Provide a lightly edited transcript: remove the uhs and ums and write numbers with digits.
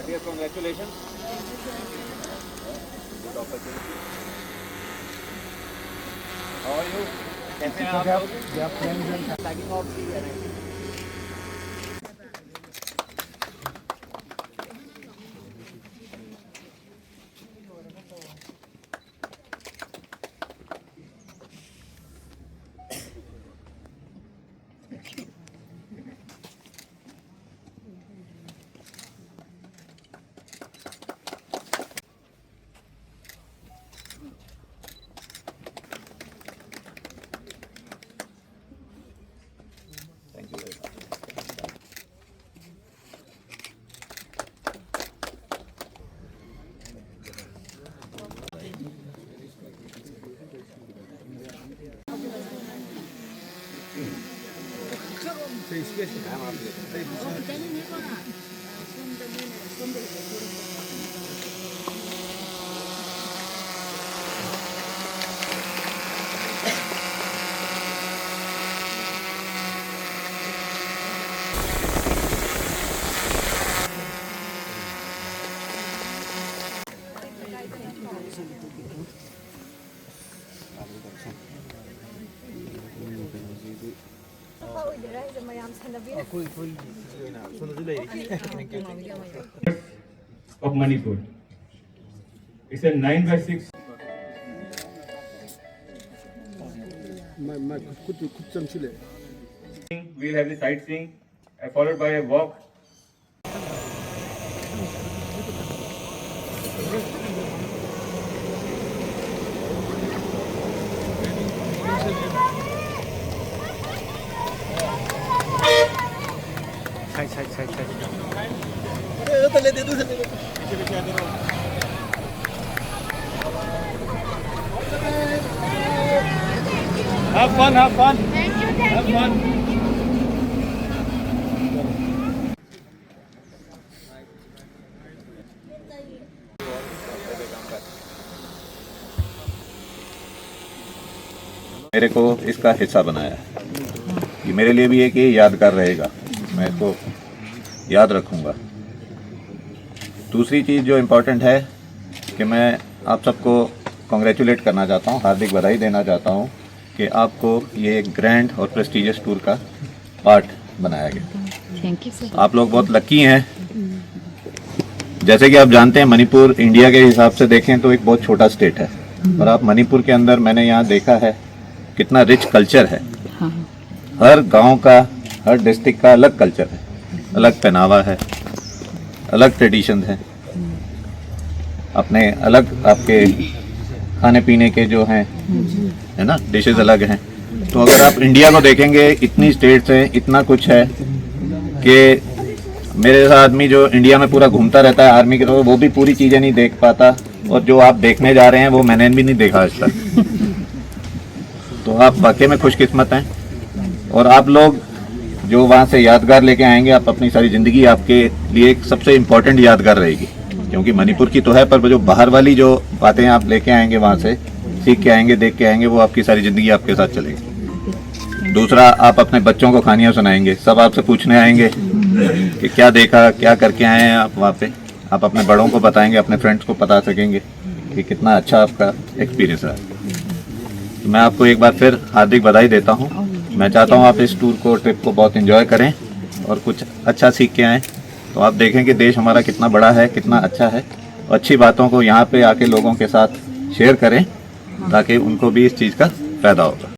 Dear, congratulations. Good opportunity. How are you? कैसे हैं आप लोग? Tagging off the NIT. Thank you very much. Of Manipur. It's a 9/6. We'll have the sightseeing, followed by a walk. Have fun, have fun. Thank you, thank Have you. fun. मेरे को इसका हिस्सा बनाया है। ये मेरे लिए भी एक ये यादगार रहेगा, मैं इसको याद रखूँगा। दूसरी चीज़ जो इम्पोर्टेंट है कि मैं आप सबको कॉन्ग्रेचुलेट करना चाहता हूँ, हार्दिक बधाई देना चाहता हूँ कि आपको ये एक ग्रैंड और प्रेस्टीजियस टूर का पार्ट बनाया गया। Thank you sir. आप लोग बहुत लकी हैं। जैसे कि आप जानते हैं, मणिपुर इंडिया के हिसाब से देखें तो एक बहुत छोटा स्टेट है, और आप मणिपुर के अंदर मैंने यहाँ देखा है कितना रिच कल्चर है। हाँ। हर गांव का, हर डिस्ट्रिक्ट का अलग कल्चर है, अलग पहनावा है, अलग ट्रेडिशन है, अपने अलग आपके खाने पीने के जो हैं, है ना, डिशेज अलग हैं। तो अगर आप इंडिया को देखेंगे, इतनी स्टेट्स हैं, इतना कुछ है कि मेरे जैसा आदमी जो इंडिया में पूरा घूमता रहता है आर्मी के तौर, वो भी पूरी चीज़ें नहीं देख पाता, और जो आप देखने जा रहे हैं वो मैंने भी नहीं देखा आज तक। तो आप वाकई में खुशकिस्मत हैं, और आप लोग जो वहाँ से यादगार लेके आएंगे, आप अपनी सारी ज़िंदगी आपके लिए एक सबसे इम्पोर्टेंट यादगार रहेगी। क्योंकि मणिपुर की तो है, पर जो बाहर वाली जो बातें आप लेके आएंगे वहाँ से, सीख के आएंगे, देख के आएंगे, वो आपकी सारी ज़िंदगी आपके साथ चलेगी। दूसरा, आप अपने बच्चों को कहानियाँ सुनाएंगे, सब आपसे पूछने आएंगे कि क्या देखा, क्या करके आए हैं आप वहाँ पे। आप अपने बड़ों को बताएंगे, अपने फ्रेंड्स को बता सकेंगे कि कितना अच्छा आपका एक्सपीरियंस रहा। तो मैं आपको एक बार फिर हार्दिक बधाई देता हूँ। मैं चाहता हूँ आप इस टूर को, ट्रिप को बहुत एंजॉय करें और कुछ अच्छा सीख के आएँ। तो आप देखें कि देश हमारा कितना बड़ा है, कितना अच्छा है, और अच्छी बातों को यहाँ पे आके लोगों के साथ शेयर करें ताकि उनको भी इस चीज़ का फ़ायदा होगा।